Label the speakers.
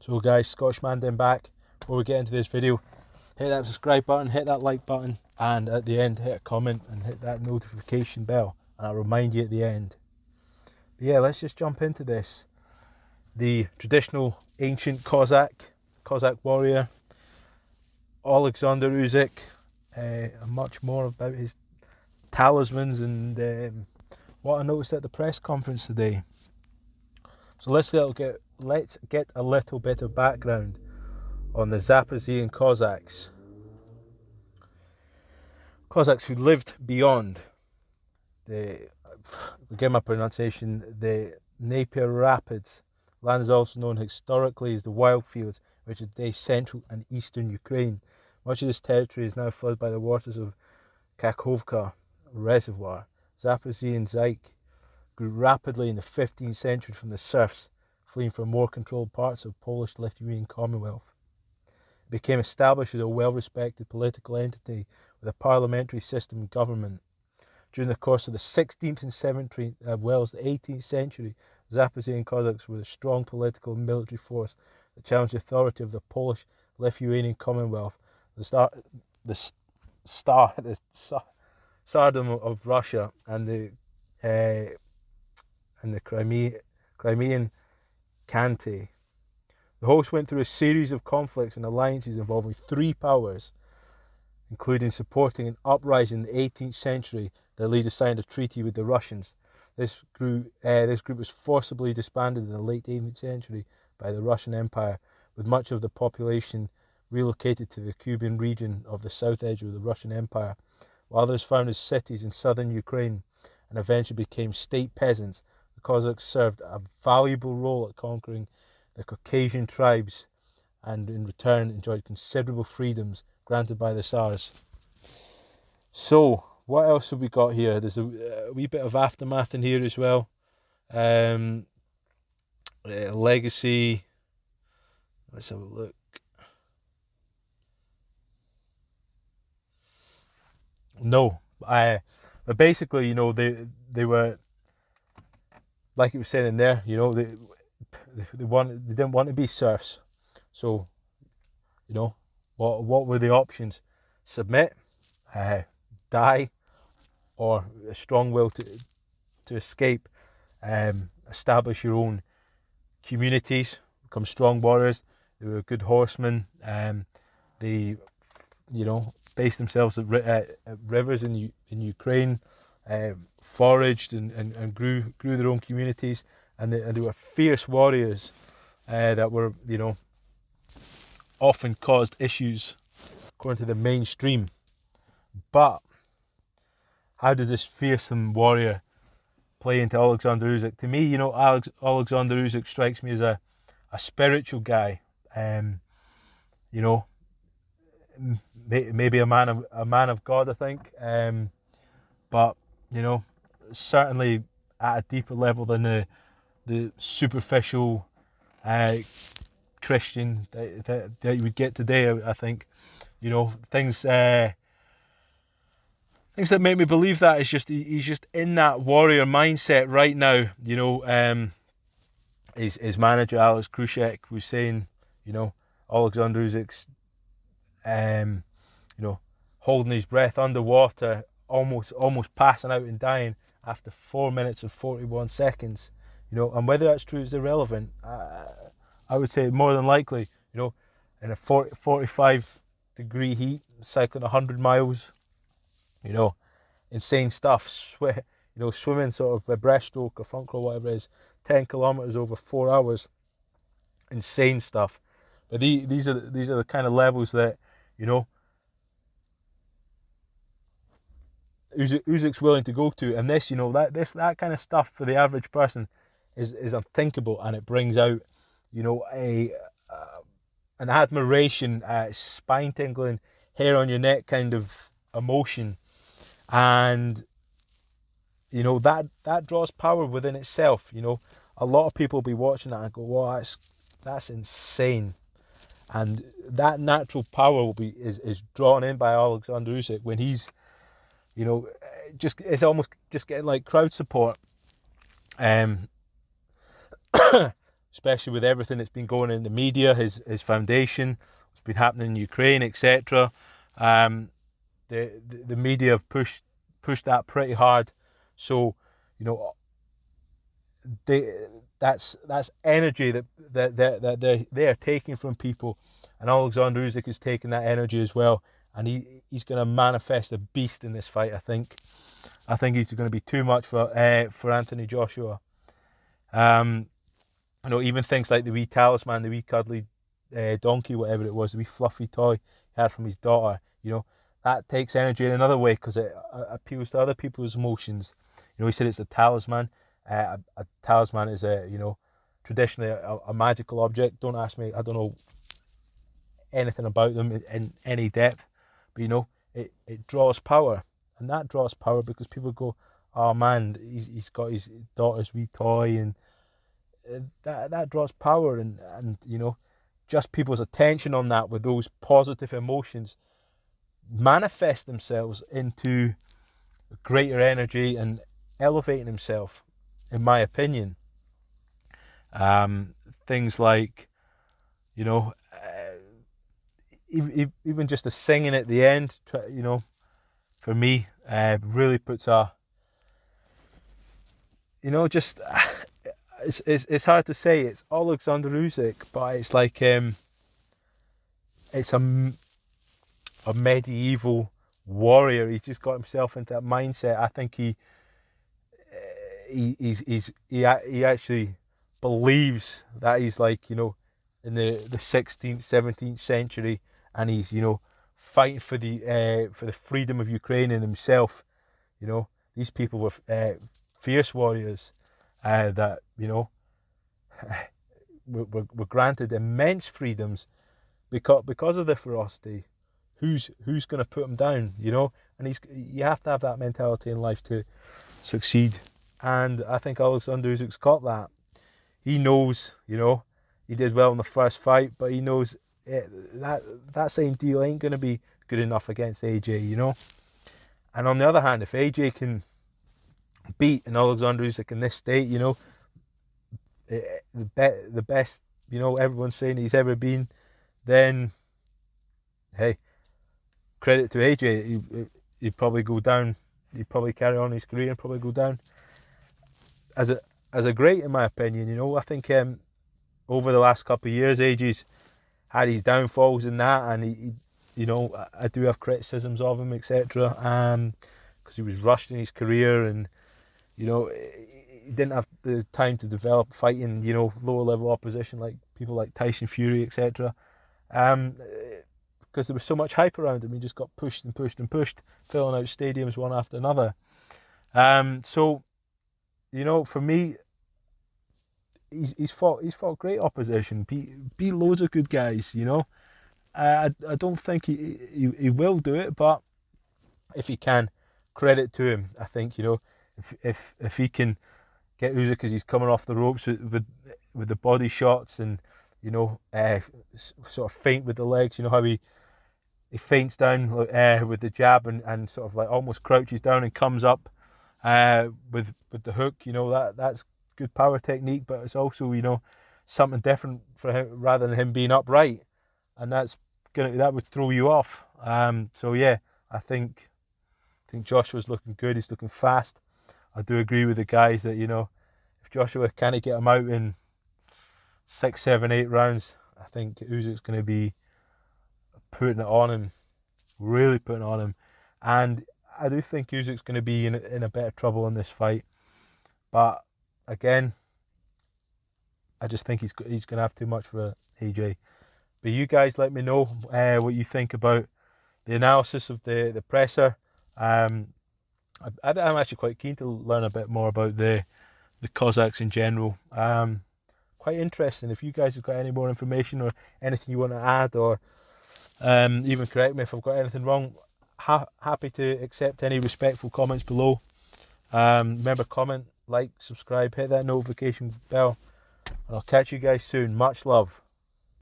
Speaker 1: So guys, Scottishman Den back. Before we get into this video, hit that subscribe button, hit that like button, and at the end hit a comment and hit that notification bell, and I'll remind you at the end. But yeah, let's just jump into this. The traditional ancient Cossack warrior, Alexander Usyk, and much more about his talismans and what I noticed at the press conference today. So let's get a little bit of background on the Zaporizhian Cossacks who lived beyond forgive my pronunciation, the Napier Rapids. Land is also known historically as the Wildfields, which is today central and eastern Ukraine. Much of this territory is now flooded by the waters of Kakhovka Reservoir. Zaporizhian Zyke grew rapidly in the 15th century from the serfs, fleeing from more controlled parts of Polish-Lithuanian Commonwealth. It became established as a well-respected political entity with a parliamentary system of government. During the course of the 16th and 17th, as well as the 18th century, Zaporizhian Cossacks were a strong political and military force that challenged the authority of the Polish-Lithuanian Commonwealth, the Tsardom of Russia, and the Crimean Khanate. The host went through a series of conflicts and alliances involving three powers, including supporting an uprising in the 18th century. The leader signed a treaty with the Russians. This group was forcibly disbanded in the late 18th century by the Russian Empire, with much of the population relocated to the Kuban region of the south edge of the Russian Empire, while others founded cities in southern Ukraine and eventually became state peasants. The Cossacks served a valuable role at conquering the Caucasian tribes and in return enjoyed considerable freedoms granted by the Tsars. So, what else have we got here? There's a wee bit of aftermath in here as well. Legacy. Let's have a look. No, but basically, they were, like it was saying in there, they didn't want to be serfs. So, what were the options? Submit, die, or a strong will to escape. Establish your own communities, become strong warriors. They were good horsemen. They, based themselves at rivers in Ukraine, foraged and grew their own communities, and they were fierce warriors that were, often caused issues according to the mainstream. But how does this fearsome warrior play into Alexander Usyk? To me, Alexander Usyk strikes me as a spiritual guy. Maybe a man of God, I think. But certainly at a deeper level than the superficial Christian that you would get today. I think, things that make me believe that is just he's just in that warrior mindset right now. His manager Alex Krusek was saying, Alexander Usyk's, holding his breath underwater, almost passing out and dying after 4 minutes and 41 seconds. And whether that's true is irrelevant. I would say more than likely, in a 45 degree heat, cycling 100 miles, insane stuff. Swimming sort of a breaststroke or front crawl, whatever it is, 10 kilometers over 4 hours. Insane stuff. But these are the kind of levels that, Usyk's willing to go to, and this, that kind of stuff for the average person is unthinkable, and it brings out, an admiration, spine tingling, hair on your neck kind of emotion, and that draws power within itself. A lot of people will be watching that and go, "Wow, that's insane," and that natural power is drawn in by Alexander Usyk when he's, it's almost just getting like crowd support. especially with everything that's been going in the media, his foundation, what's been happening in Ukraine, etc. The media have pushed that pretty hard. So, you know, that's energy that they are taking from people, and Alexander Usyk is taking that energy as well, and he's going to manifest a beast in this fight. I think he's going to be too much for Anthony Joshua. You know, even things like the wee talisman, the wee cuddly donkey, whatever it was, the wee fluffy toy he had from his daughter. You know, that takes energy in another way because it appeals to other people's emotions. You know, he said it's a talisman. A talisman is traditionally a magical object. Don't ask me. I don't know anything about them in any depth, but you know, it draws power, and that draws power because people go, oh man, he's got his daughter's wee toy, and that draws power, and you know, just people's attention on that with those positive emotions manifest themselves into greater energy and elevating himself, in my opinion. Things like, you know, even just the singing at the end, you know, for me, really puts a, you know, just it's hard to say. It's Alexander Usyk, but it's like it's a medieval warrior. He's just got himself into that mindset. I think he actually believes that he's like, you know, in the 16th, 17th century, and he's, you know, fighting for the freedom of Ukraine and himself. You know, these people were fierce warriors that, you know, were granted immense freedoms because of the ferocity. Who's going to put them down? You know, and you have to have that mentality in life to succeed. And I think Alexander Usyk's got that. He knows, you know, he did well in the first fight, but he knows that same deal ain't going to be good enough against AJ, you know. And on the other hand, if AJ can beat an Alexander Usyk in this state, you know, the best, you know, everyone's saying he's ever been, then hey, credit to AJ. He'd probably go down. He'd probably carry on his career and probably go down as a great, in my opinion. You know, I think over the last couple of years, AJ's had his downfalls in that, and he you know, I do have criticisms of him, etc. Because he was rushed in his career, and you know, he didn't have the time to develop fighting, you know, lower level opposition like people like Tyson Fury, etc. Because there was so much hype around him, he just got pushed and pushed and pushed, filling out stadiums one after another. So, you know, for me, he's fought great opposition, beat loads of good guys. You know, I don't think he will do it, but if he can, credit to him. I think, you know, if he can get Usyk because he's coming off the ropes with the body shots, and you know, sort of feint with the legs. You know how he feints down with the jab, and sort of like almost crouches down and comes up with the hook. You know, that's good power technique, but it's also, you know, something different for him rather than him being upright, and that would throw you off. So yeah, I think Joshua's looking good. He's looking fast. I do agree with the guys that, you know, if Joshua can't get him out in 6, 7, 8 rounds, I think Usyk's going to be putting it on him, really putting it on him. And I do think Usyk's going to be in a bit of trouble in this fight. But again, I just think he's going to have too much for AJ. But you guys let me know what you think about the analysis of the presser. I'm actually quite keen to learn a bit more about the Cossacks in general. Quite interesting. If you guys have got any more information or anything you want to add, or even correct me if I've got anything wrong, happy to accept any respectful comments below. Remember, comment, like, subscribe, hit that notification bell, and I'll catch you guys soon. Much love.